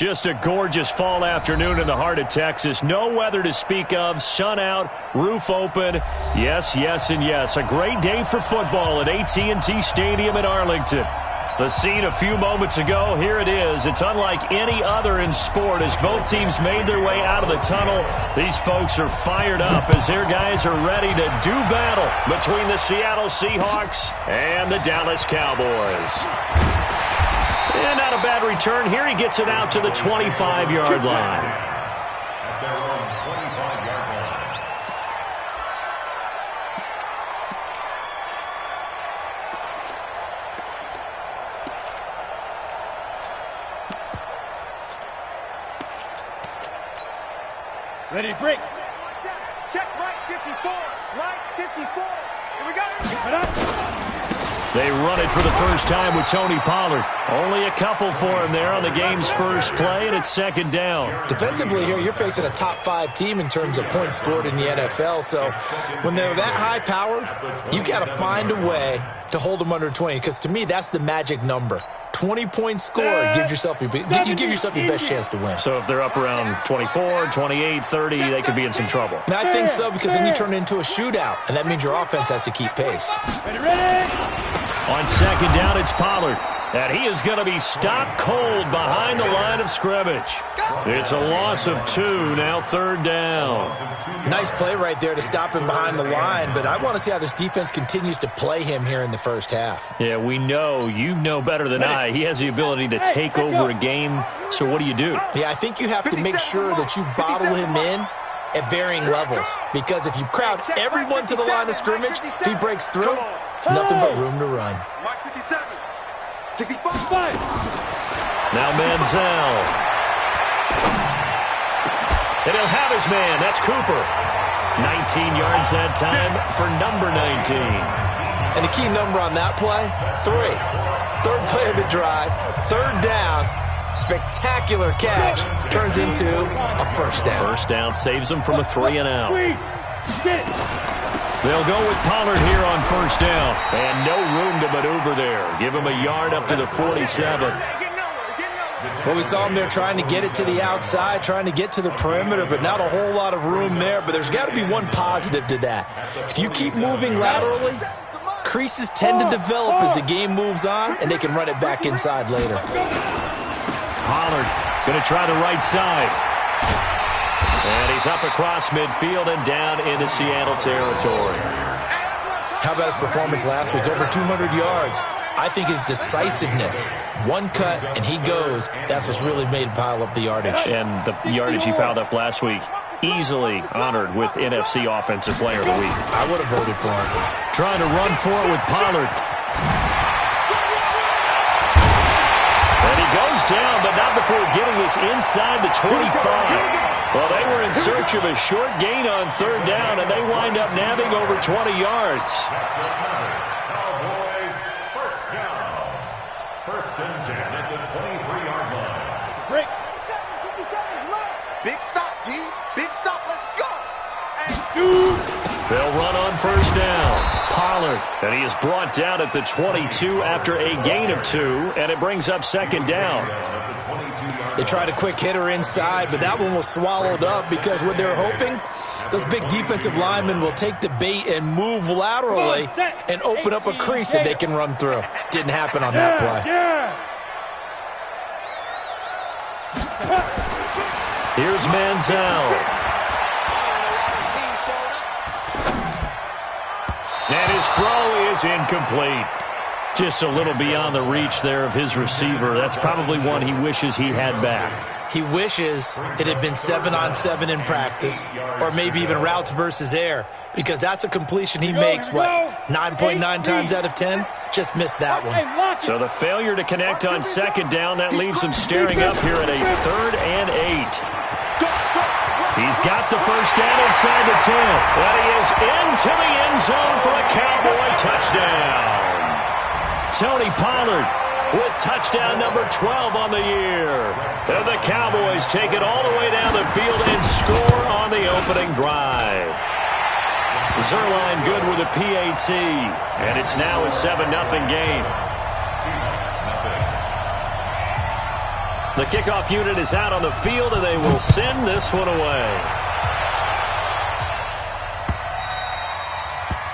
Just a gorgeous fall afternoon in the heart of Texas. No weather to speak of. Sun out, roof open. Yes, yes, and yes. A great day for football at AT&T Stadium in Arlington. The scene a few moments ago, here it is. It's unlike any other in sport as both teams made their way out of the tunnel. These folks are fired up as their guys are ready to do battle between the Seattle Seahawks and the Dallas Cowboys. And not a bad return here. He gets it out to the 25-yard line. Ready, break. Check right 54. Right 54. Here we go. They run it for the first time with Tony Pollard. Only a couple for him there on the game's first play, and it's second down. Defensively here, you're facing a top-5 team in terms of points scored in the NFL. So when they're that high-powered, you got to find a way to hold them under 20. Because to me, that's the magic number. 20-point score gives yourself you give yourself your best chance to win. So if they're up around 24, 28, 30, they could be in some trouble. And I think so, because then you turn it into a shootout, and that means your offense has to keep pace. Ready. On second down, it's Pollard. And he is going to be stopped cold behind the line of scrimmage. It's a loss of 2, now third down. Nice play right there to stop him behind the line, but I want to see how this defense continues to play him here in the first half. Yeah, we know, you know better than I, he has the ability to take over a game, so what do you do? Yeah, I think you have to make sure that you bottle him in at varying levels, because if you crowd everyone to the line of scrimmage, if he breaks through, there's nothing but room to run. Mark 57. 65. Now Manziel. And he'll have his man. That's Cooper. 19 yards that time for number 19. And the key number on that play, 3. Third play of the drive, third down, spectacular catch, turns into a first down. First down saves them from a 3-and-out. They'll go with Pollard here on first down. And no room to maneuver there. Give him a yard up to the 47. Well, we saw him there trying to get it to the outside, trying to get to the perimeter, but not a whole lot of room there. But there's got to be one positive to that. If you keep moving laterally, creases tend to develop as the game moves on, and they can run it back inside later. Pollard going to try the right side. And he's up across midfield and down into Seattle territory. How about his performance last week? Over 200 yards. I think his decisiveness, one cut and he goes, that's what's really made him pile up the yardage. And the yardage he piled up last week, easily honored with NFC Offensive Player of the Week. I would have voted for him. Trying to run for it with Pollard. And he goes down, but not before getting this inside the 25. Well, they were in search of a short gain on third down, and they wind up nabbing over 20 yards. Cowboys first down. First and 10 at the 23-yard line. Break. 57, right. Big stop, D. Big stop. Let's go. And shoot. They'll run on first down. Pollard, and he is brought down at the 22 after a gain of 2, and it brings up second down. They tried a quick hitter inside, but that one was swallowed up because what they're hoping, those big defensive linemen will take the bait and move laterally and open up a crease that they can run through. Didn't happen on that play. Here's Manziel. And his throw is incomplete. Just a little beyond the reach there of his receiver. That's probably one he wishes he had back. He wishes it had been 7-on-7 in practice, or maybe even routes versus air, because that's a completion he makes, 9.9 times out of 10? Just missed that one. So the failure to connect on second down, that leaves him staring up here at a 3rd and 8. He's got the first down inside the 10. And he is into the end zone for a Cowboy touchdown. Tony Pollard with touchdown number 12 on the year. And the Cowboys take it all the way down the field and score on the opening drive. Zerline good with a PAT. And it's now a 7-0 game. The kickoff unit is out on the field, and they will send this one away.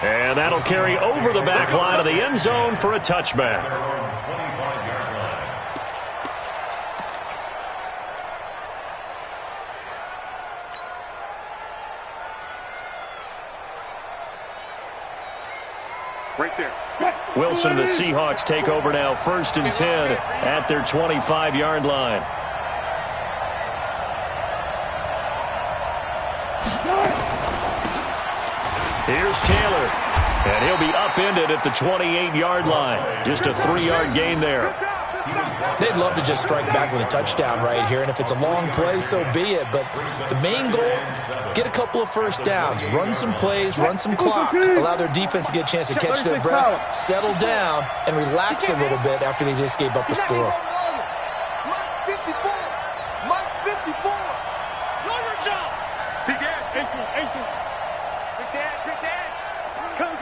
And that'll carry over the back line of the end zone for a touchback. Right there. Wilson and the Seahawks take over now, 1st and 10 at their 25-yard line. Here's Taylor, and he'll be upended at the 28-yard line. Just a 3-yard gain there. They'd love to just strike back with a touchdown right here, and if it's a long play, so be it. But the main goal, get a couple of first downs, run some plays, run some clock, allow their defense to get a chance to catch their breath, settle down, and relax a little bit after they just gave up a score. Mike 54. Mike 54. Know your job. Big edge. Quick edge. Quick edge. Come.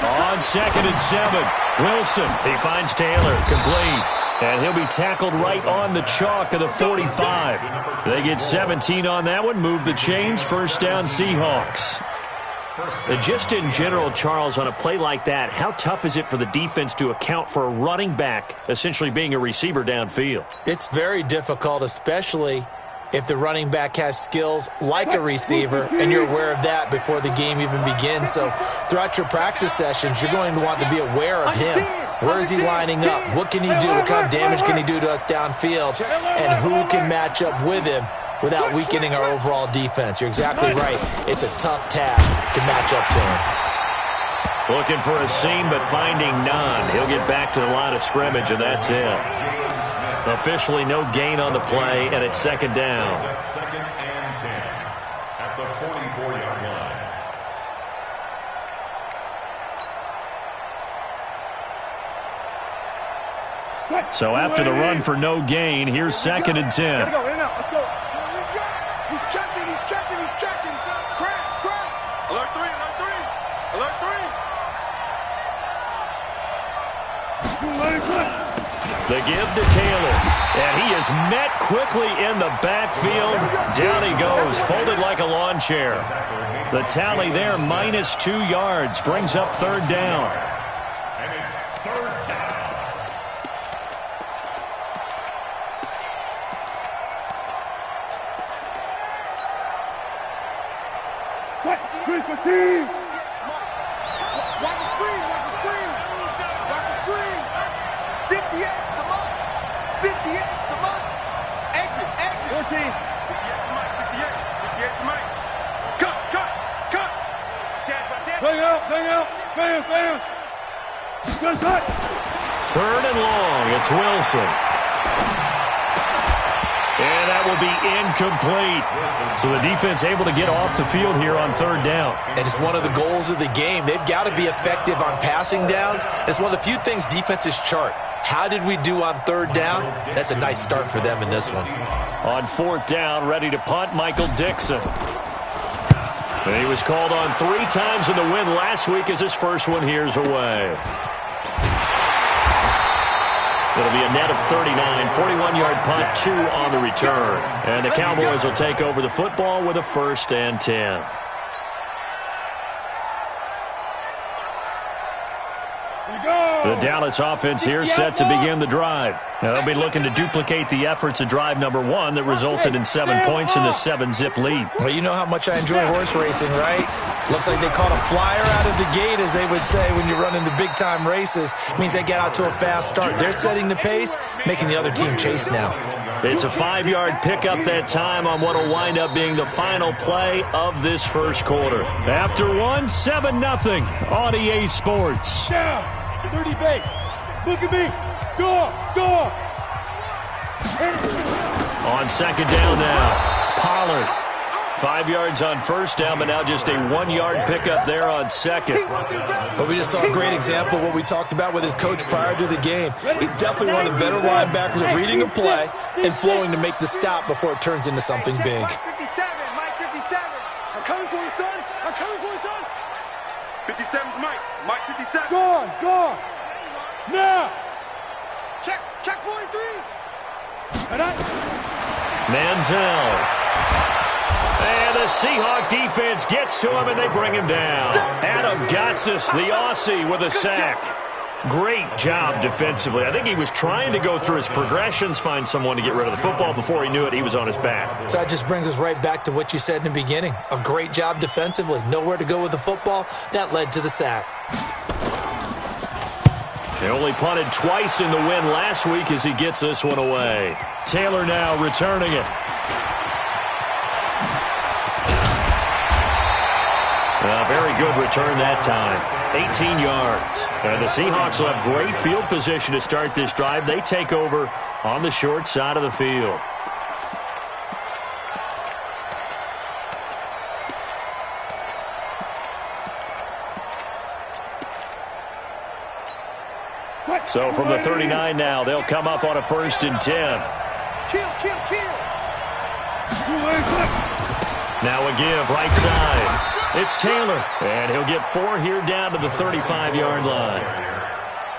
On 2nd and 7, Wilson. He finds Taylor, complete. And he'll be tackled right on the chalk of the 45. They get 17 on that one, move the chains, 1st down Seahawks. Just in general, Charles, on a play like that, how tough is it for the defense to account for a running back essentially being a receiver downfield? It's very difficult, especially if the running back has skills like a receiver, and you're aware of that before the game even begins. So throughout your practice sessions, you're going to want to be aware of him. Where is he lining up? What can he do? What kind of damage can he do to us downfield? And who can match up with him without weakening our overall defense? You're exactly right. It's a tough task to match up to him. Looking for a seam, but finding none. He'll get back to the line of scrimmage, and that's it. Officially no gain on the play, and it's 2nd down. 2nd and 10 at the 44-yard line. So after the run for no gain, here's 2nd and 10. Let's go. He's checking. Cracks. Alert 3. The give to Taylor, and he is met quickly in the backfield. Down he goes, folded like a lawn chair. The tally there, -2 yards, brings up 3rd down. And it's 3rd down. Watch the screen. 58 to Mike. 58 to Mike. Exit. 14. 58 to Mike. Cut. Bang out. Bam. Good cut. 3rd and long, it's Wilson. And that will be incomplete. So the defense able to get off the field here on 3rd down. And it's one of the goals of the game. They've got to be effective on passing downs. It's one of the few things defenses chart. How did we do on 3rd down? That's a nice start for them in this one. On 4th down, ready to punt, Michael Dixon. And he was called on 3 times in the win last week as his first one here's away. It'll be a net of 39, 41-yard punt, 2 on the return. And the Cowboys will take over the football with a 1st and 10. The Dallas offense here set to begin the drive. Now they'll be looking to duplicate the efforts of drive number 1 that resulted in 7 points in the 7-zip lead. Well, you know how much I enjoy horse racing, right? Looks like they caught a flyer out of the gate, as they would say when you're running the big-time races. It means they get out to a fast start. They're setting the pace, making the other team chase now. It's a 5-yard pickup that time on what will wind up being the final play of this first quarter. After one, 7-0 on EA Sports. Down. 30 base. Look at me. Go. On 2nd down now, Pollard. 5 yards on 1st down, but now just a 1-yard pickup there on 2nd. But we just saw a great example of what we talked about with his coach prior to the game. He's definitely one of the better linebackers at reading a play and flowing to make the stop before it turns into something big. Mike 57. I'm coming for you, son. 57's Mike. Mike 57. Go on. Now. Check 43. Manziel. And the Seahawk defense gets to him, and they bring him down. Adam Gotsis, the Aussie, with a sack. Great job defensively. I think he was trying to go through his progressions, find someone to get rid of the football. Before he knew it, he was on his back. So that just brings us right back to what you said in the beginning. A great job defensively. Nowhere to go with the football. That led to the sack. They only punted twice in the win last week as he gets this one away. Taylor now returning it. A very good return that time. 18 yards. And the Seahawks will have great field position to start this drive. They take over on the short side of the field. So from the 39 now, they'll come up on a 1st and 10. Kill. Now a give right side. It's Taylor, and he'll get 4 here down to the 35-yard line.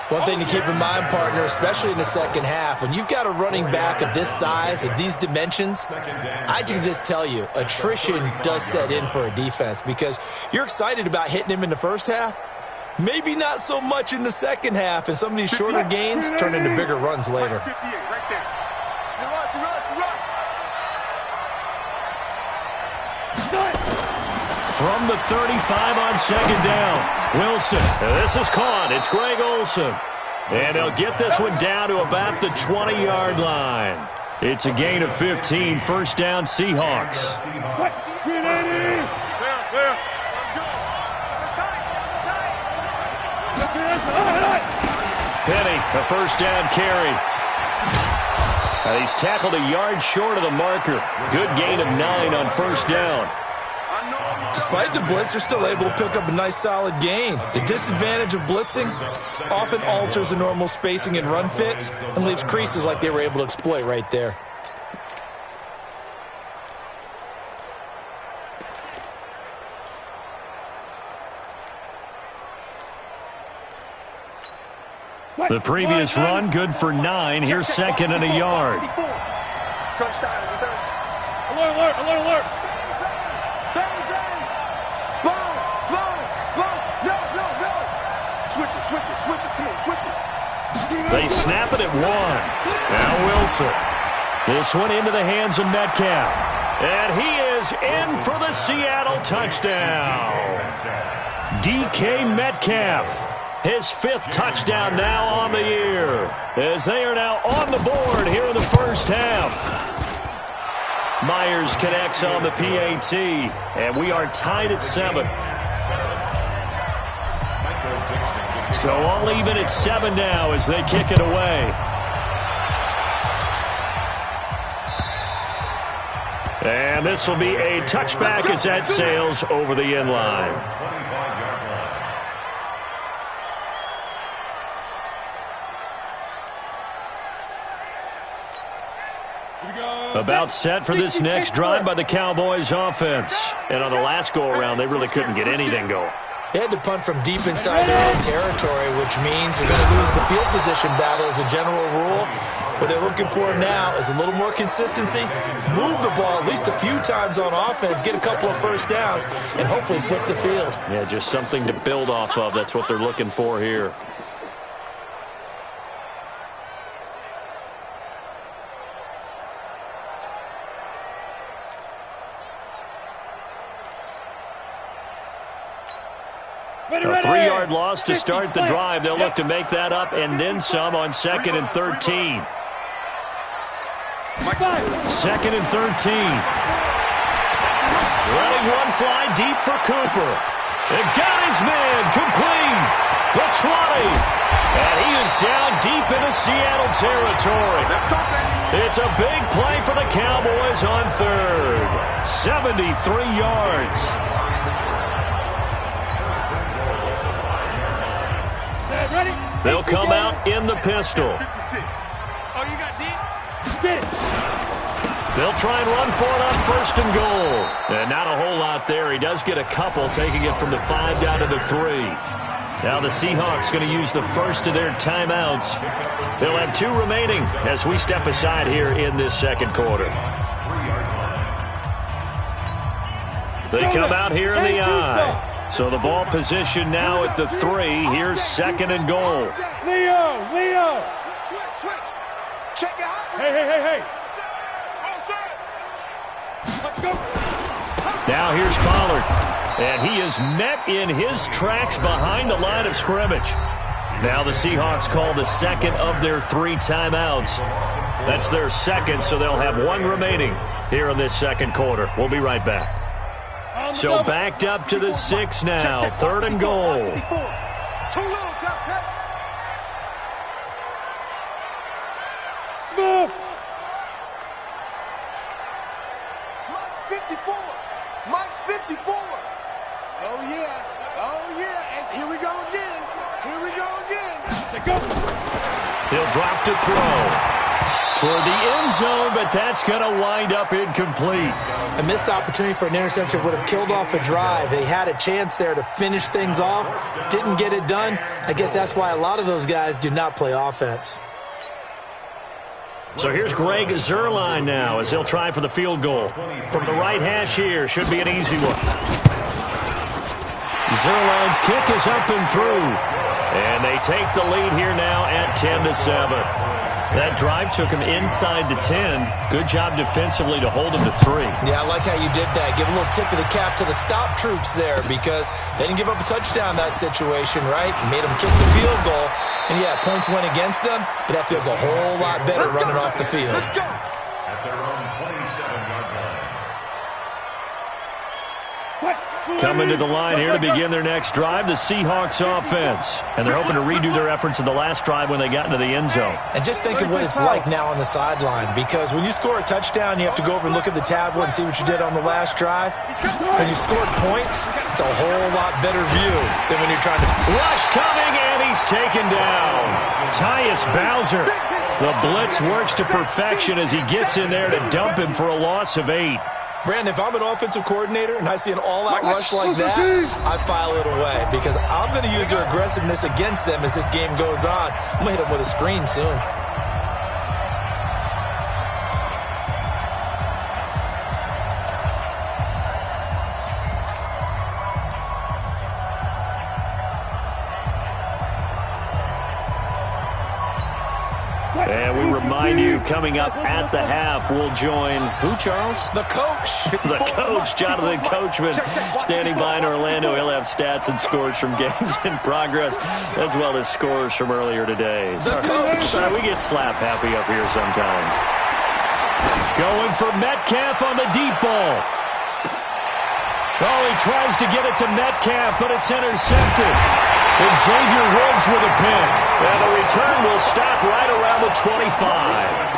One thing to keep in mind, partner, especially in the second half, when you've got a running back of this size, of these dimensions, I can just tell you, attrition does set in for a defense because you're excited about hitting him in the first half, maybe not so much in the second half, and some of these shorter gains turn into bigger runs later. Right there. From the 35 on 2nd down, Wilson. This is caught. It's Greg Olsen. And they'll get this one down to about the 20-yard line. It's a gain of 15. 1st down, Seahawks. Penny, a 1st down carry. He's tackled a yard short of the marker. Good gain of 9 on 1st down. Despite the blitz, they're still able to pick up a nice solid gain. The disadvantage of blitzing often alters the normal spacing and run fits and leaves creases like they were able to exploit right there. The previous run, good for 9. Here's 2nd and a yard. Touchdown defense. Alert. Switch it. Come on, switch it. They snap it at 1. Now Wilson. This one into the hands of Metcalf. And he is in for the Seattle touchdown. DK Metcalf. His 5th touchdown now on the year. As they are now on the board here in the first half. Myers connects on the PAT. And we are tied at 7. So all even at 7 now as they kick it away. And this will be a touchback as that sails over the end line. About set for this next drive by the Cowboys offense. And on the last go-around, they really couldn't get anything going. They had to punt from deep inside their own territory, which means they're going to lose the field position battle as a general rule. What they're looking for now is a little more consistency, move the ball at least a few times on offense, get a couple of 1st downs, and hopefully flip the field. Yeah, just something to build off of. That's what they're looking for here. A 3-yard loss to start the drive. They'll look to make that up and then some on 2nd and 13. 2nd and 13. Letting one fly deep for Cooper. It got his man complete. The 20. And he is down deep into Seattle territory. It's a big play for the Cowboys on 3rd. 73 yards. They'll come out in the pistol. Oh, you got deep? Get it. They'll try and run for it on 1st and goal. And not a whole lot there. He does get a couple, taking it from the 5 down to the 3. Now the Seahawks going to use the first of their timeouts. They'll have 2 remaining as we step aside here in this second quarter. They come out here in the I. So the ball position now at the 3. Here's 2nd and goal. Leo. Switch. Check it out. Hey. Let's go. Now here's Pollard. And he is met in his tracks behind the line of scrimmage. Now the Seahawks call the 2nd of their 3 timeouts. That's their 2nd, so they'll have 1 remaining here in this second quarter. We'll be right back. So backed up to the 6 now. 3rd and goal. Too little, cut. Smith. Mike's 54. Oh, yeah. And here we go again. He'll drop to throw toward the end zone, but that's going to wind up incomplete. A missed opportunity for an interception would have killed off a drive. They had a chance there to finish things off. Didn't get it done. I guess that's why a lot of those guys do not play offense. So here's Greg Zuerlein now as he'll try for the field goal. From the right hash here, should be an easy one. Zuerlein's kick is up and through. And they take the lead here now at 10-7. That drive took him inside the 10. Good job defensively to hold him to 3. Yeah, I like how you did that. Give a little tip of the cap to the stop troops there because they didn't give up a touchdown in that situation, right? Made them kick the field goal. And, yeah, points went against them, but that feels a whole lot better running off the field. At their own 27-yard line. Coming to the line here to begin their next drive, the Seahawks offense. And they're hoping to redo their efforts in the last drive when they got into the end zone. And just think of what it's like now on the sideline, because when you score a touchdown, you have to go over and look at the tablet and see what you did on the last drive. When you scored points, it's a whole lot better view than when you're trying to... Rush coming, and he's taken down. Tyus Bowser. The blitz works to perfection as he gets in there to dump him for a loss of 8. Brandon, if I'm an offensive coordinator and I see an all-out rush like that, I file it away because I'm going to use their aggressiveness against them as this game goes on. I'm going to hit them with a screen soon. And we remind you, coming up at the half, we'll join who, Charles? The coach. The coach, Jonathan Coachman, standing by in Orlando. He'll have stats and scores from games in progress, as well as scores from earlier today. The coach. We get slap happy up here sometimes. Going for Metcalf on the deep ball. Oh, he tries to get it to Metcalf, but it's intercepted. And Xavier Woods with a pick. And the return will stop right around the 25.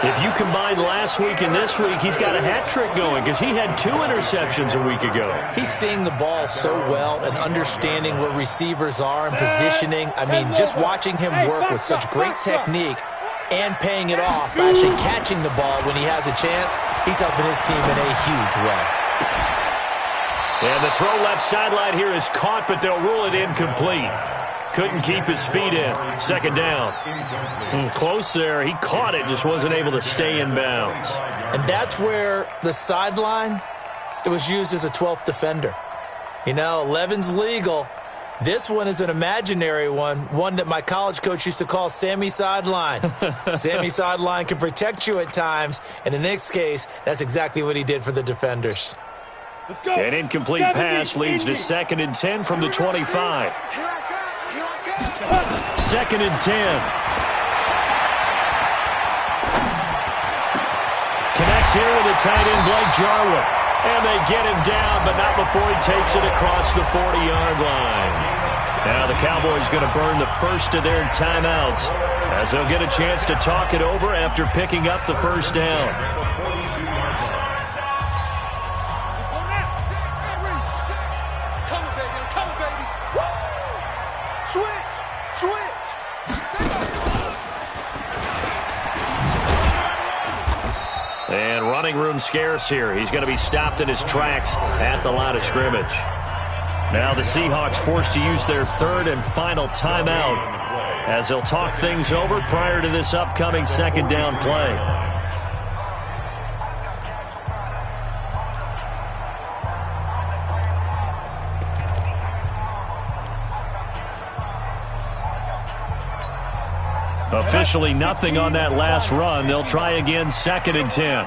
If you combine last week and this week, he's got a hat trick going because he had 2 interceptions a week ago. He's seeing the ball so well and understanding where receivers are and positioning. I mean, just watching him work with such great technique and paying it off by actually catching the ball when he has a chance, he's helping his team in a huge way. And the throw left sideline here is caught, but they'll rule it incomplete. Couldn't keep his feet in. 2nd down. Close there. He caught it, just wasn't able to stay in bounds. And that's where the sideline, it was used as a 12th defender. You know, 11's legal. This one is an imaginary one that my college coach used to call Sammy Sideline. Sammy Sideline can protect you at times, and in this case, that's exactly what he did for the defenders. An incomplete pass leads to 2nd and 10 from the 25. 2nd and 10. Connects here with the tight end, Blake Jarwin. And they get him down, but not before he takes it across the 40-yard line. Now the Cowboys going to burn the first of their timeouts as they'll get a chance to talk it over after picking up the first down. And running room scarce here. He's going to be stopped in his tracks at the line of scrimmage. Now the Seahawks forced to use their third and final timeout as they'll talk things over prior to this upcoming second down play. Officially nothing on that last run. They'll try again, 2nd and 10.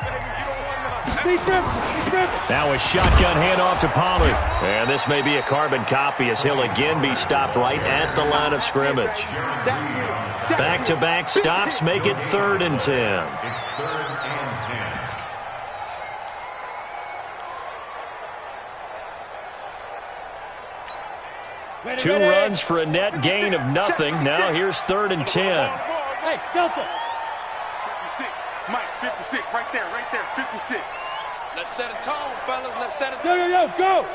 Now a shotgun handoff to Pollard. And this may be a carbon copy as he'll again be stopped right at the line of scrimmage. Back-to-back stops make it 3rd and 10. It's 3rd and 10. Two runs for a net gain of nothing. Now here's 3rd and 10. Hey, Delta. 56. Mike, 56. Right there, 56. Let's set a tone, fellas. Let's set a tone. Yo, go.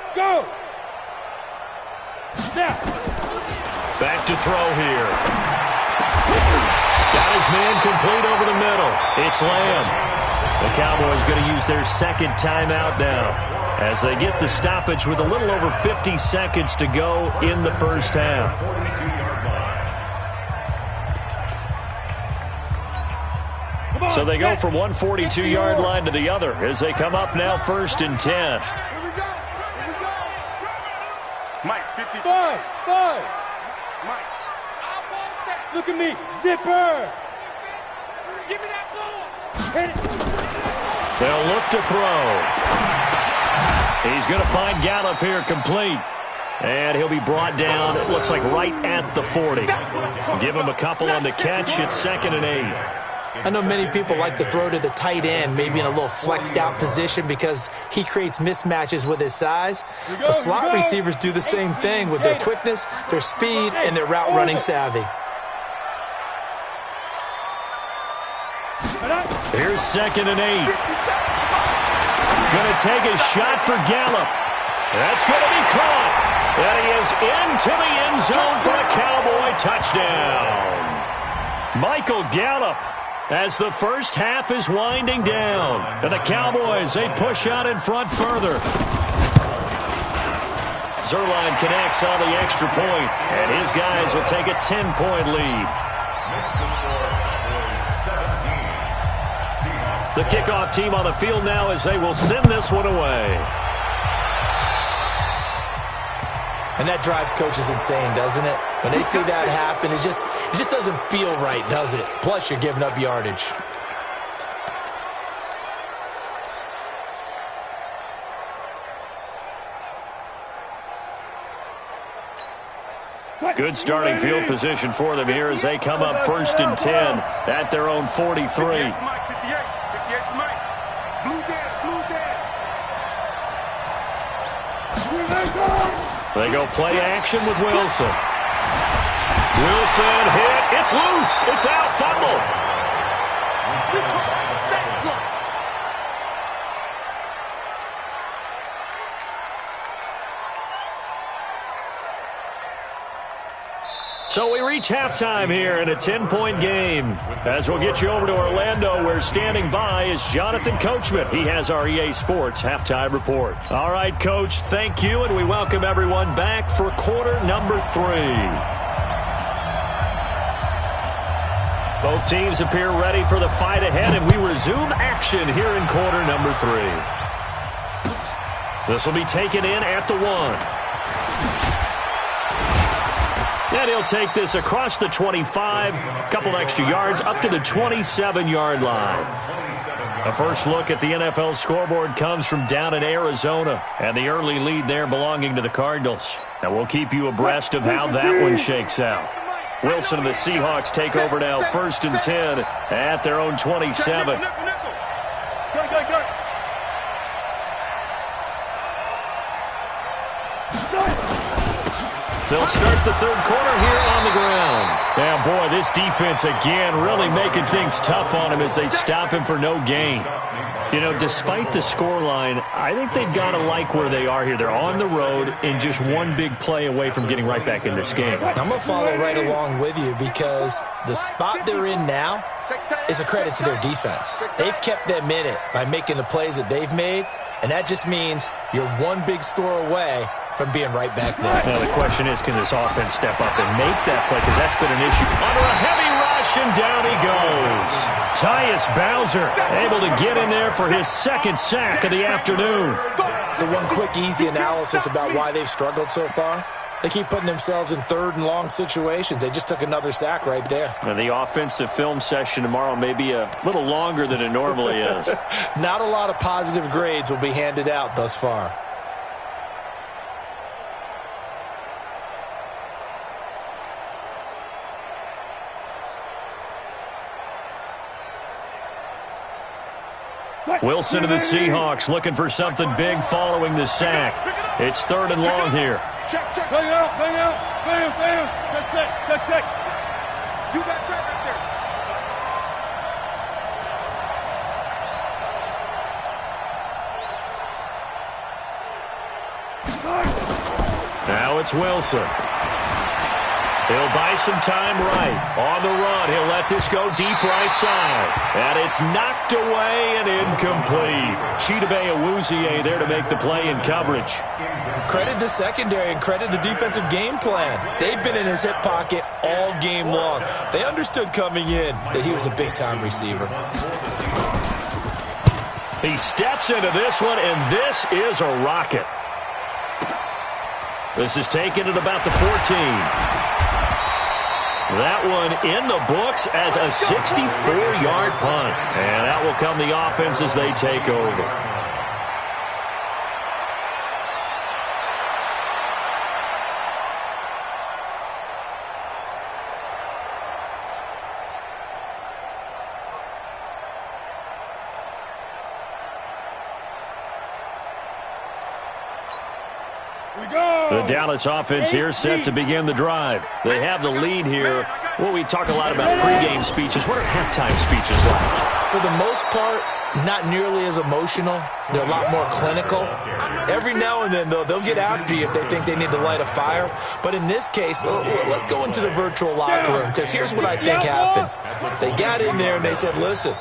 Now. Back to throw here. Got his man complete over the middle. It's Lamb. The Cowboys going to use their 2nd timeout now as they get the stoppage with a little over 50 seconds to go in the first half. So they go from one 42-yard line to the other as they come up now 1st and 10. Here we go. Mike, 55. Mike. I want that. Look at me. Zipper. Give me that ball. Hit it. They'll look to throw. He's going to find Gallup here complete. And he'll be brought down, it looks like right at the 40. Give him a couple on the catch. It's 2nd and 8. I know many people like to throw to the tight end, maybe in a little flexed out position because he creates mismatches with his size. But slot receivers do the same thing with their quickness, their speed, and their route running savvy. Here's 2nd and 8. Going to take a shot for Gallup. That's going to be caught. And he is into the end zone for a Cowboy touchdown. Michael Gallup, as the first half is winding down. And the Cowboys, they push out in front further. Zerline connects on the extra point, and his guys will take a 10-point lead. The kickoff team on the field now as they will send this one away. And that drives coaches insane, doesn't it? When they see that happen, it just doesn't feel right, does it? Plus, you're giving up yardage. Good starting field position for them here as they come up 1st and 10 at their own 43. 58 to Mike. Blue down. They go play action with Wilson. Wilson hit. It's loose. It's out. Fumble. So we reach halftime here in a 10-point game. As we'll get you over to Orlando, where standing by is Jonathan Coachman. He has our EA Sports halftime report. All right, Coach, thank you, and we welcome everyone back for quarter number 3. Both teams appear ready for the fight ahead, and we resume action here in quarter number 3. This will be taken in at the 1. And he'll take this across the 25, a couple extra yards, up to the 27-yard line. A first look at the NFL scoreboard comes from down in Arizona, and the early lead there belonging to the Cardinals. Now we'll keep you abreast of how that one shakes out. Wilson and the Seahawks take over now 1st and 10 at their own 27. They'll start the third quarter here on the ground. Now, boy, this defense again really making things tough on him as they stop him for no gain. You know, despite the scoreline, I think they've got to like where they are here. They're on the road and just one big play away from getting right back in this game. I'm going to follow right along with you because the spot they're in now is a credit to their defense. They've kept them in it by making the plays that they've made, and that just means you're one big score away from being right back there. Now the question is, can this offense step up and make that play? Because that's been an issue. Under a heavy rush, and down he goes. Tyus Bowser able to get in there for his second sack of the afternoon. So one quick, easy analysis about why they've struggled so far. They keep putting themselves in third and long situations. They just took another sack right there. And the offensive film session tomorrow may be a little longer than it normally is. Not a lot of positive grades will be handed out thus far. Wilson of the Seahawks looking for something big following the sack. It's third and long here. Check. Bang out. Check. You got track right there. Now it's Wilson. He'll buy some time right. On the run, he'll let this go deep right side. And it's knocked away and incomplete. Chidobe Awuzie there to make the play in coverage. Credit the secondary and credit the defensive game plan. They've been in his hip pocket all game long. They understood coming in that he was a big-time receiver. He steps into this one, and this is a rocket. This is taken at about the 14. That one in the books as a 64-yard punt. And that will come the offense as they take over. The Dallas offense here set to begin the drive. They have the lead here. Well, we talk a lot about pregame speeches. What are halftime speeches like? For the most part, not nearly as emotional. They're a lot more clinical. Every now and then, though, they'll get after you if they think they need to light a fire. But in this case, let's go into the virtual locker room, because here's what I think happened. They got in there and they said, listen,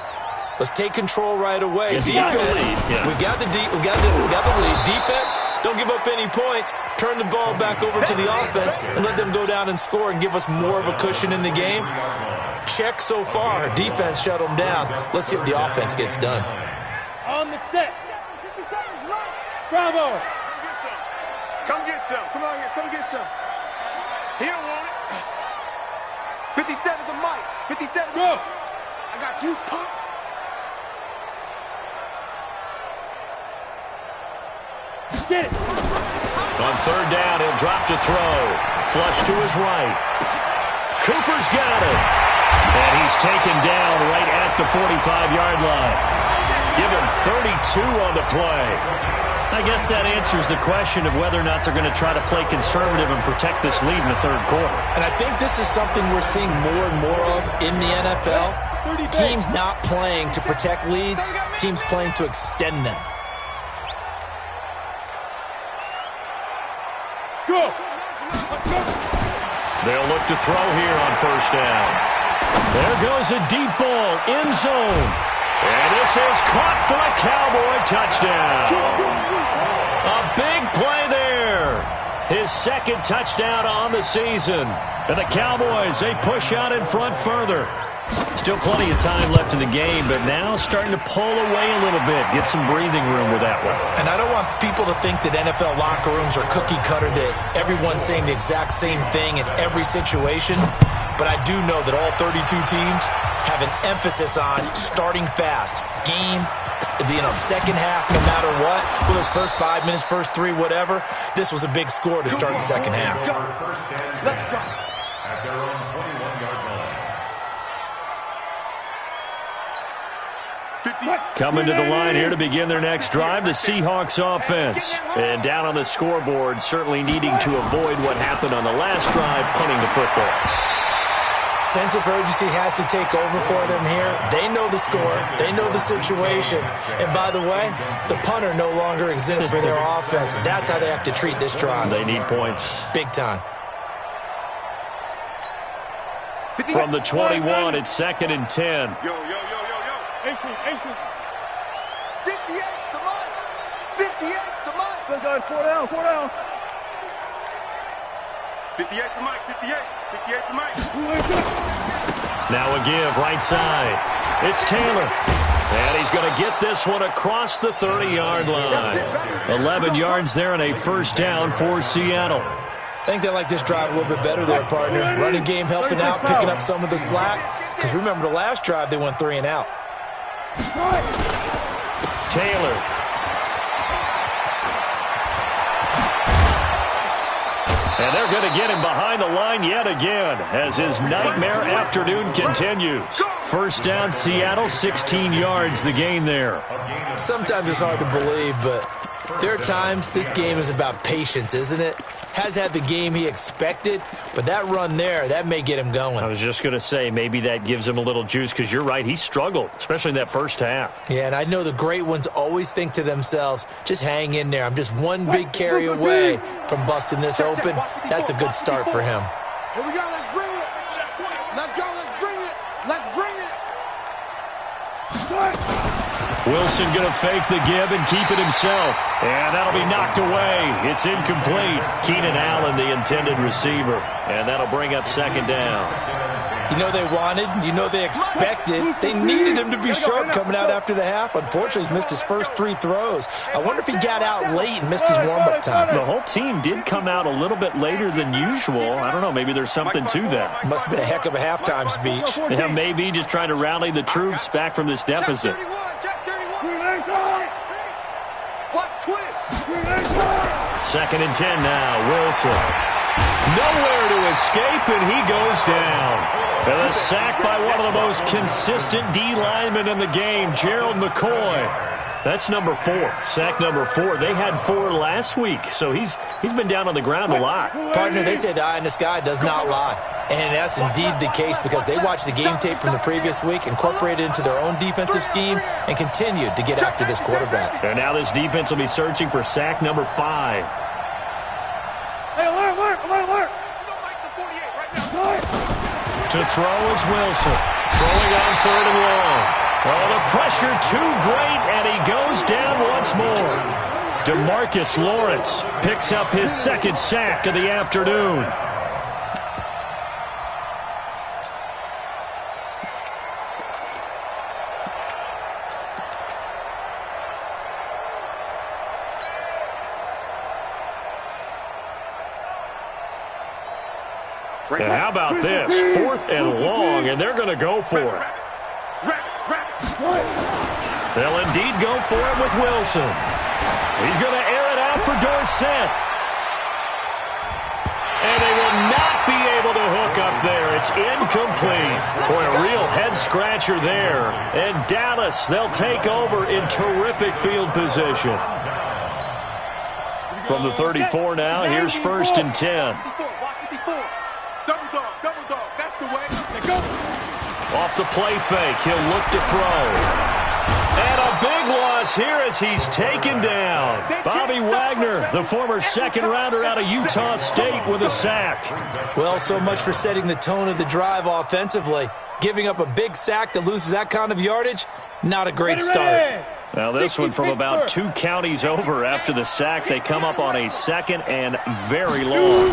let's take control right away. Defense, we got the lead. Defense, don't give up any points. Turn the ball back over to the offense and let them go down and score and give us more of a cushion in the game. Check so far. Defense shut them down. Let's see if the offense gets done. On the set. 50 seconds, right? Bravo. Come get some. Come on here. Come get some. He don't want it. 57 to Mike. 57 to Mike. I got you, punk. Get it. On third down, he'll drop to throw. Flush to his right. Cooper's got it. And he's taken down right at the 45-yard line. Give him 32 on the play. I guess that answers the question of whether or not they're going to try to play conservative and protect this lead in the third quarter. And I think this is something we're seeing more and more of in the NFL. Teams not playing to protect leads, teams playing to extend them. Go. They'll look to throw here on first down. There goes a deep ball, end zone. And this is caught for a Cowboy touchdown. A big play there. His second touchdown on the season. And the Cowboys, they push out in front further. Still plenty of time left in the game, but now starting to pull away a little bit. Get some breathing room with that one. And I don't want people to think that NFL locker rooms are cookie cutter, that everyone's saying the exact same thing in every situation. But I do know that all 32 teams have an emphasis on starting fast. Game, second half, no matter what. Well, those first 5 minutes, first 3, whatever. This was a big score to start the second half. Let's go. At their own 21-yard line. Coming to the line here to begin their next drive, the Seahawks offense. And down on the scoreboard, certainly needing to avoid what happened on the last drive, punting the football. Sense of urgency has to take over for them here. They know the score. They know the situation. And by the way, the punter no longer exists for their offense. That's how they have to treat this drive. They need points. Big time. From the 21, it's 2nd and 10. Yo. 58 to Mike. 58 to Mike. 4 down. 58 to Mike, 58. 58 to Mike. Now a give, right side. It's Taylor. And he's going to get this one across the 30-yard line. 11 yards there and a first down for Seattle. I think they like this drive a little bit better there, partner. Running game helping out, picking up some of the slack. Because remember, the last drive, they went 3 and out. Taylor. And they're going to get him behind the line yet again as his nightmare afternoon continues. First down, Seattle, 16 yards the gain there. Sometimes it's hard to believe, but there are times this game is about patience, isn't it? Has had the game he expected, but that run there, that may get him going. I was just going to say, maybe that gives him a little juice because you're right, he struggled, especially in that first half. Yeah, and I know the great ones always think to themselves, just hang in there. I'm just one big carry away from busting this open. That's a good start for him. Here we go, let's bring it. Let's go, let's bring it. Let's bring it. Wilson going to fake the give and keep it himself. And that'll be knocked away. It's incomplete. Keenan Allen, the intended receiver. And that'll bring up second down. You know they wanted, you know they expected. They needed him to be sharp coming out after the half. Unfortunately, he's missed his first 3 throws. I wonder if he got out late and missed his warm-up time. The whole team did come out a little bit later than usual. I don't know, maybe there's something to that. Must have been a heck of a halftime speech. Yeah, maybe just trying to rally the troops back from this deficit. Second and 10 now, Wilson. Nowhere to escape, and he goes down. And a sack by one of the most consistent D linemen in the game, Gerald McCoy. That's number 4, sack number 4. They had 4 last week, so he's been down on the ground a lot. Partner, they say the eye in the sky does not lie. And that's indeed the case because they watched the game tape from the previous week, incorporated it into their own defensive scheme, and continued to get after this quarterback. And now this defense will be searching for sack number 5. Hey, alert! To throw is Wilson. Throwing on 3rd and long. Oh, the pressure too great, and he goes down once more. DeMarcus Lawrence picks up his 2nd sack of the afternoon. And how about this? 4th and long, and they're going to go for it. They'll indeed go for it with Wilson. He's going to air it out for Dorsett. And they will not be able to hook up there. It's incomplete. Boy, a real head-scratcher there. And Dallas, they'll take over in terrific field position. From the 34 now, here's 1st and 10. Off the play fake, he'll look to throw. And a big loss here as he's taken down. Bobby Wagner, the former 2nd-rounder out of Utah State, with a sack. Well, so much for setting the tone of the drive offensively. Giving up a big sack that loses that kind of yardage, not a great start. Now this one from about 2 counties over after the sack. They come up on a 2nd and very long.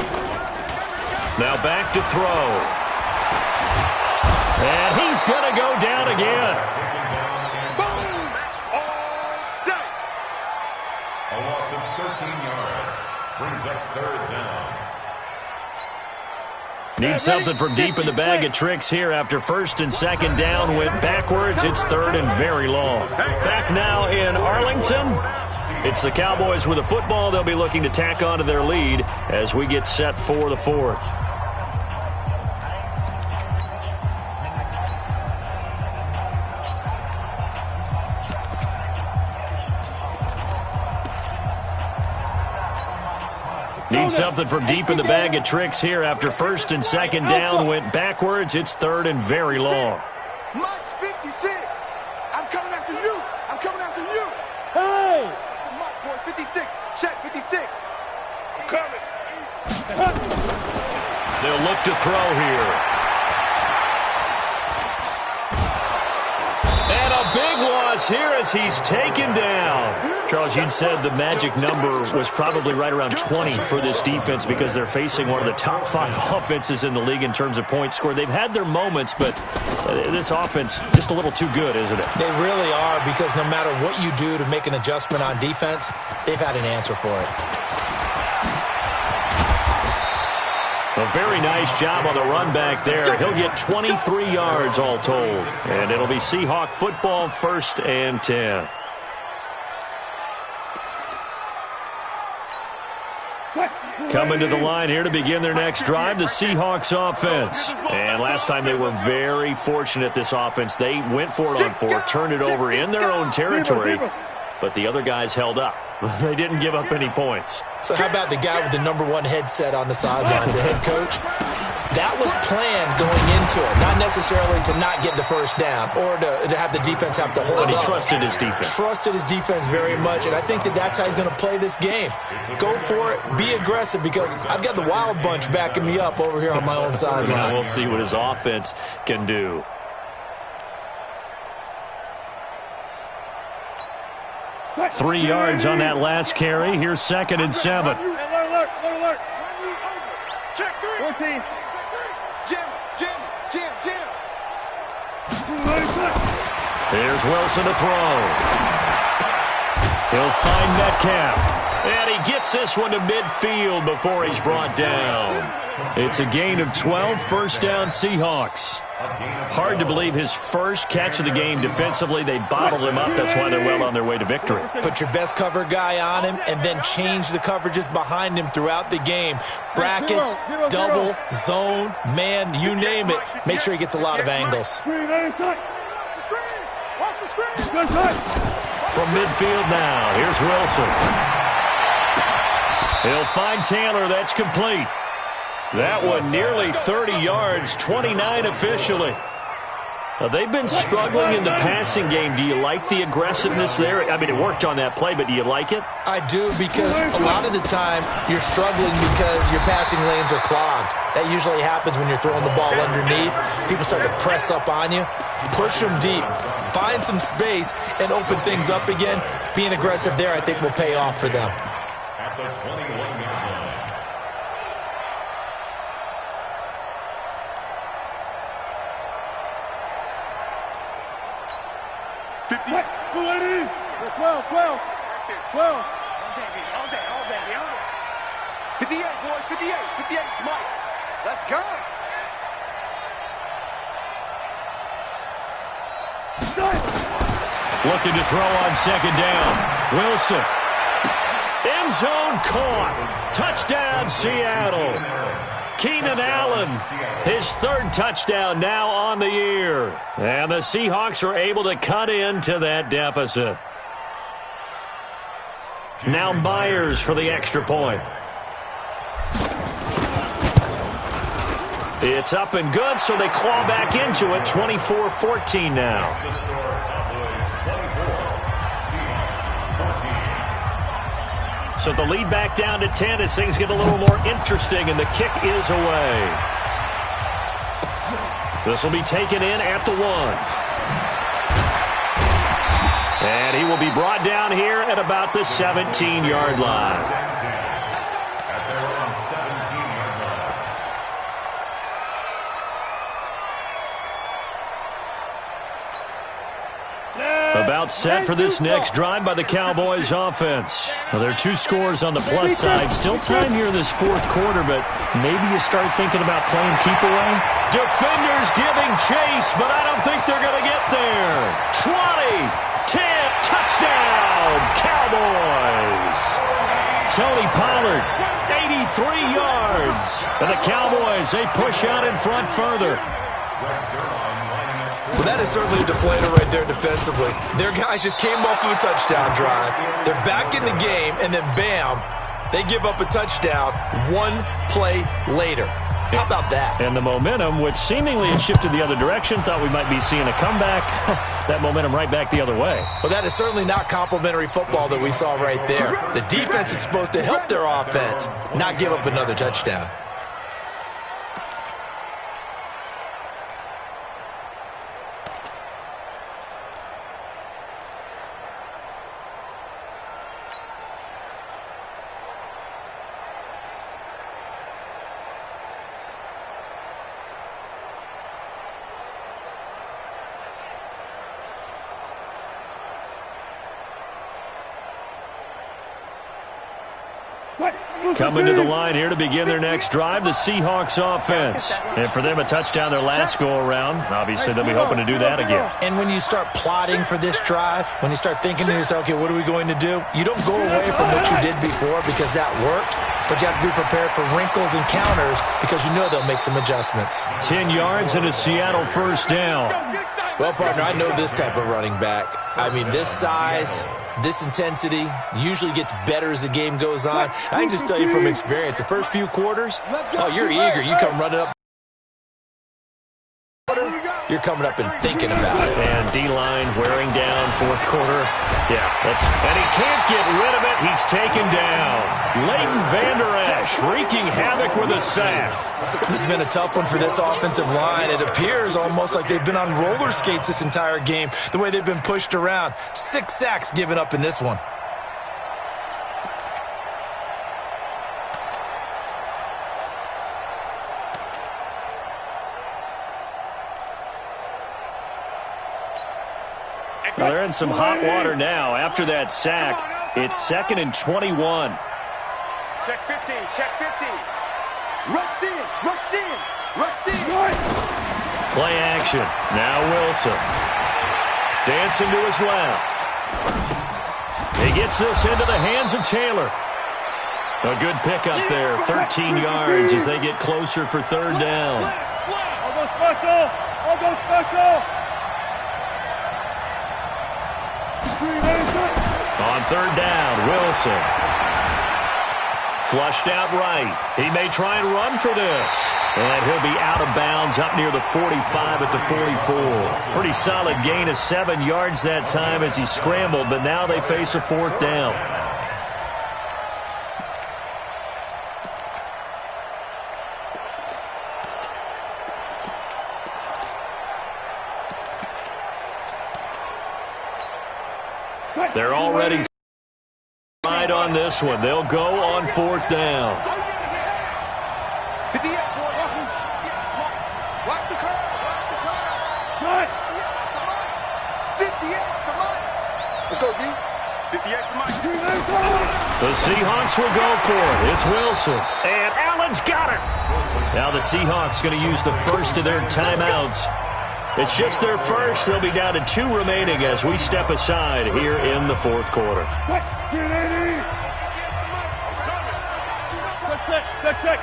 Now back to throw. And he's going to go down again. A loss of 13 yards. Brings up 3rd down. Need something from deep in the bag of tricks here after 1st and 2nd down went backwards. It's 3rd and very long. Back now in Arlington. It's the Cowboys with the football. They'll be looking to tack on to their lead as we get set for the 4th. Need something from deep in the bag of tricks here after 1st and 2nd down went backwards. It's 3rd and very long. Mike's 56. I'm coming after you. I'm coming after you. Hey! Mike, boy, 56. Check, 56. I'm coming. They'll look to throw here. And a big loss falls here as he's taken down. Charles, you'd said the magic number was probably right around 20 for this defense because they're facing one of the top 5 offenses in the league in terms of points scored. They've had their moments, but this offense just a little too good, isn't it? They really are, because no matter what you do to make an adjustment on defense, they've had an answer for it. A very nice job on the run back there. He'll get 23 yards all told. And it'll be Seahawk football, 1st and 10. Coming to the line here to begin their next drive, the Seahawks offense. And last time they were very fortunate, this offense. They went for it on 4, turned it over in their own territory, but the other guys held up. They didn't give up any points. So how about the guy with the #1 headset on the sidelines, the head coach? That was planned going into it, not necessarily to not get the first down or to have the defense have to hold up. But he trusted his defense. Trusted his defense very much, and I think that's how he's going to play this game. Go for it, be aggressive, because I've got the Wild Bunch backing me up over here on my own sideline. We'll see what his offense can do. Three yards on that last carry. Here's 2nd and 7. Alert. Check 3. 14. Jim. Here's Wilson to throw. He'll find Metcalf. And he gets this one to midfield before he's brought down. It's a gain of 12, 1st down Seahawks. Hard to believe his first catch of the game defensively. They bottled him up. That's why they're well on their way to victory. Put your best cover guy on him and then change the coverages behind him throughout the game. Brackets, double, zone, man, you name it. Make sure he gets a lot of angles. From midfield now, here's Wilson. He'll find Taylor. That's complete. That one nearly 30 yards, 29 officially. Now, they've been struggling in the passing game. Do you like the aggressiveness there? I mean, it worked on that play, but do you like it? I do, because a lot of the time you're struggling because your passing lanes are clogged. That usually happens when you're throwing the ball underneath. People start to press up on you. Push them deep. Find some space and open things up again. Being aggressive there, I think, will pay off for them. At the 21-yard line. Ladies. 12. 58, boys. 58, Mike. Let's go. Looking to throw on 2nd down. Wilson. End zone caught. Touchdown, Seattle. Keenan Allen, his 3rd touchdown now on the year. And the Seahawks are able to cut into that deficit. Now Myers for the extra point. It's up and good, so they claw back into it. 24-14 now. So the lead back down to 10 as things get a little more interesting, and the kick is away. This will be taken in at the 1. And he will be brought down here at about the 17-yard line. About set for this next drive by the Cowboys offense. Well, there are 2 scores on the plus side. Still time here in this 4th quarter, but maybe you start thinking about playing keep away. Defenders giving chase, but I don't think they're going to get there. 20, 10, touchdown, Cowboys. Tony Pollard, 83 yards. And the Cowboys, they push out in front further. Well, that is certainly a deflator right there defensively. Their guys just came off of a touchdown drive. They're back in the game, and then bam, they give up a touchdown 1 play later. How about that? And the momentum, which seemingly had shifted the other direction, thought we might be seeing a comeback. That momentum right back the other way. Well, that is certainly not complimentary football that we saw right there. The defense is supposed to help their offense, not give up another touchdown. Coming to the line here to begin their next drive, the Seahawks offense. And for them, a touchdown their last go-around. Obviously, they'll be hoping to do that again. And when you start plotting for this drive, when you start thinking to yourself, okay, what are we going to do? You don't go away from what you did before because that worked, but you have to be prepared for wrinkles and counters because you know they'll make some adjustments. 10 yards and a Seattle first down. Well, partner, I know this type of running back. I mean, this size, this intensity usually gets better as the game goes on. I can just tell you from experience, the first few quarters, oh, you're eager. You come running up. You're coming up and thinking about it. And D-line wearing down fourth quarter. Yeah, and he can't get rid of it. He's taken down. Leighton Vander Esch wreaking havoc with a sack. This has been a tough one for this offensive line. It appears almost like they've been on roller skates this entire game, the way they've been pushed around. 6 sacks given up in this one. Well, they're in some hot water now. After that sack, it's 2nd and 21. Check 15, check 15. Rush in, rush in, rush in. Play action. Now Wilson. Dancing to his left. He gets this into the hands of Taylor. A good pickup there. 13 yards as they get closer for third down. I'll go special. I'll go special. On third down, Wilson. Flushed out right. He may try and run for this. And he'll be out of bounds up near the 45 at the 44. Pretty solid gain of 7 yards that time as he scrambled, but now they face a fourth down. They're already right on this one. They'll go on fourth down. Watch the curve, watch the curve. 58, come on. Let's go, D. 58 for Mike. The Seahawks will go for it. It's Wilson. And Allen's got it. Now the Seahawks going to use the first of their timeouts. It's just their first. They'll be down to 2 remaining as we step aside here in the fourth quarter. Check.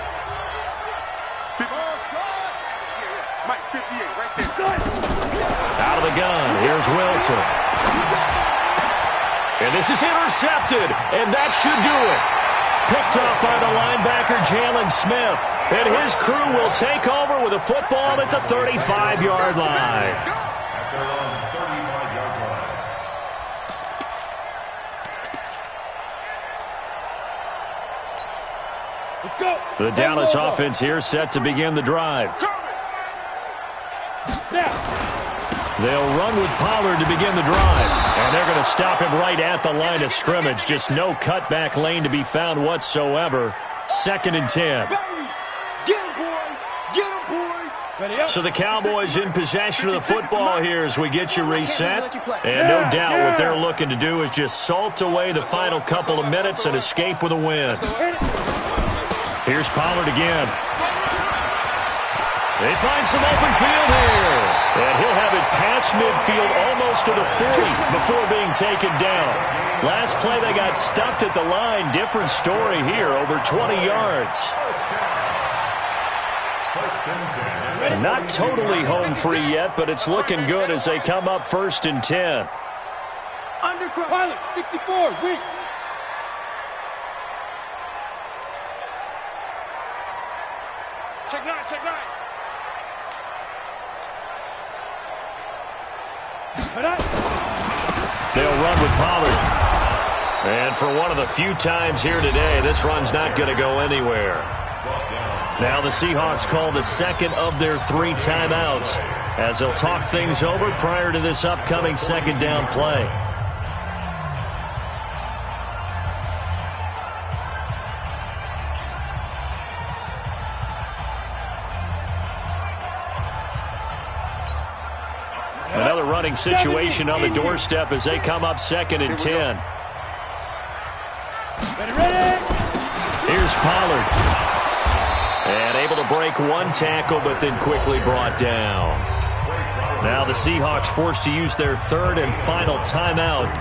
Mike, 58, right there. Out of the gun. Here's Wilson. And this is intercepted. And that should do it. Picked up by the linebacker, Jalen Smith. And his crew will take over with a football at the 35-yard line. Let's go. The Dallas offense here set to begin the drive. They'll run with Pollard to begin the drive. And they're going to stop him right at the line of scrimmage. Just no cutback lane to be found whatsoever. 2nd and 10. Get him, boy. Get him, boy. So the Cowboys in possession of the football here as we get you reset. And no doubt what they're looking to do is just salt away the final couple of minutes and escape with a win. Here's Pollard again. They find some open field here. And he'll have it past midfield almost to the 40 before being taken down. Last play they got stuffed at the line. Different story here, over 20 yards. Not totally home free yet, but it's looking good as they come up 1st and 10. Pilot, 64, weak. Check 9, check 9. They'll run with Pollard. And for one of the few times here today, this run's not going to go anywhere. Now the Seahawks call the second of their 3 timeouts as they'll talk things over prior to this upcoming 2nd down play. Another running situation on the doorstep as they come up 2nd and 10. Ready. Here's is Pollard. And able to break one tackle, but then quickly brought down. Now the Seahawks forced to use their third and final timeout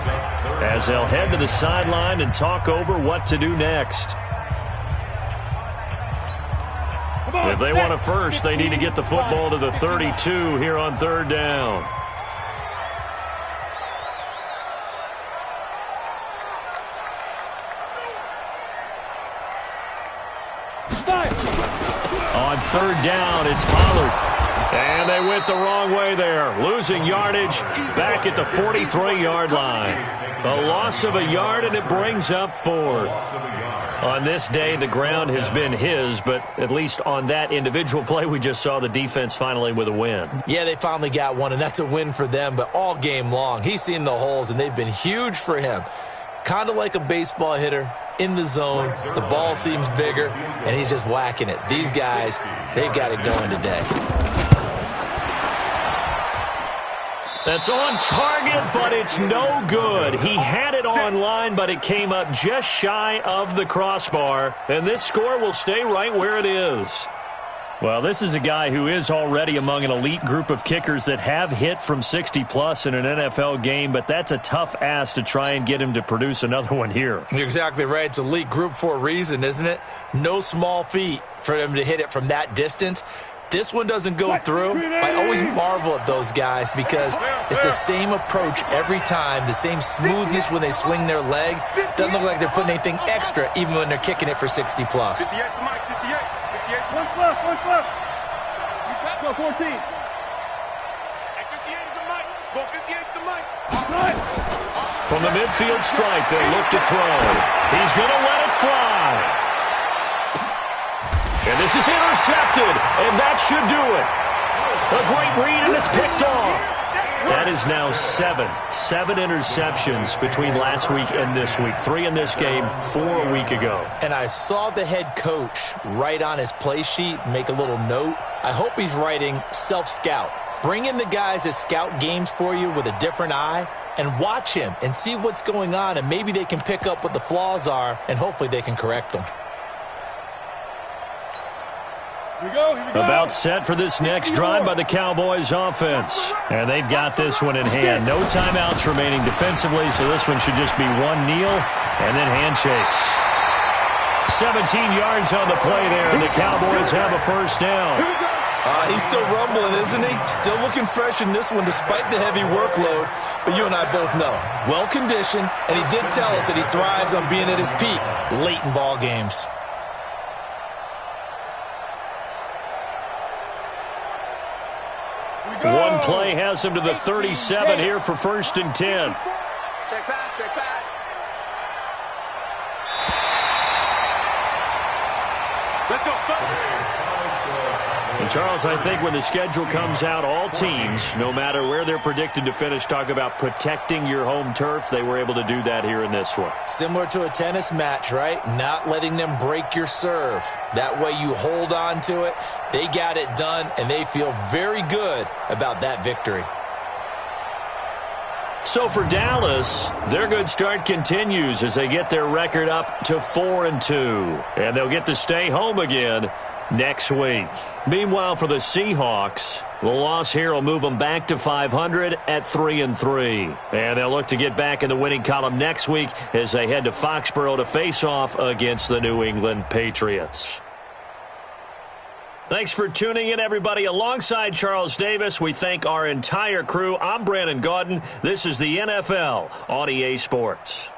as they'll head to the sideline and talk over what to do next. If they want a first, they need to get the football to the 32 here on third down. On third down, it's Pollard. And they went the wrong way there, losing yardage back at the 43-yard line. A loss of a yard, and it brings up fourth. On this day, the ground has been his, but at least on that individual play, we just saw the defense finally with a win. Yeah, they finally got one, and that's a win for them, but all game long, he's seen the holes, and they've been huge for him. Kind of like a baseball hitter in the zone. The ball seems bigger, and he's just whacking it. These guys, they've got it going today. That's on target, but it's no good. He had it on line, but it came up just shy of the crossbar, and this score will stay right where it is. Well, this is a guy who is already among an elite group of kickers that have hit from 60-plus in an NFL game, but that's a tough ask to try and get him to produce another one here. You're exactly right. It's elite group for a reason, isn't it? No small feat for him to hit it from that distance. This one doesn't go through. I always marvel at those guys because it's the same approach every time, the same smoothness when they swing their leg. Doesn't look like they're putting anything extra even when they're kicking it for 60-plus. 58 to Mike, 58. 58. One left. Go 14. Hey, 58 is the Mike. Go 58 is the Mike. From the midfield stripe, they look to throw. He's going to let it fly. And this is intercepted, and that should do it. A great read, and it's picked off. That is now seven interceptions between last week and this week. 3 in this game, 4 a week ago. And I saw the head coach write on his play sheet, make a little note. I hope he's writing self-scout. Bring in the guys that scout games for you with a different eye and watch him and see what's going on, and maybe they can pick up what the flaws are, and hopefully they can correct them. Here we go. About set for this next drive by the Cowboys offense. And they've got this one in hand. No timeouts remaining defensively, so this one should just be one kneel and then handshakes. 17 yards on the play there, and the Cowboys have a first down. He's still rumbling, isn't he? Still looking fresh in this one despite the heavy workload. But you and I both know, well-conditioned, and he did tell us that he thrives on being at his peak late in ball games. One play has him to the 37 here for first and 10. Check back, check back. Let's go. And Charles, I think when the schedule comes out, all teams, no matter where they're predicted to finish, talk about protecting your home turf. They were able to do that here in this one. Similar to a tennis match, right? Not letting them break your serve. That way you hold on to it. They got it done, and they feel very good about that victory. So for Dallas, their good start continues as they get their record up to 4-2. And they'll get to stay home again next week. Meanwhile, for the Seahawks, the loss here will move them back to 500 at 3-3. And they'll look to get back in the winning column next week as they head to Foxborough to face off against the New England Patriots. Thanks for tuning in, everybody. Alongside Charles Davis, we thank our entire crew. I'm Brandon Gaudin. This is the NFL on EA Sports.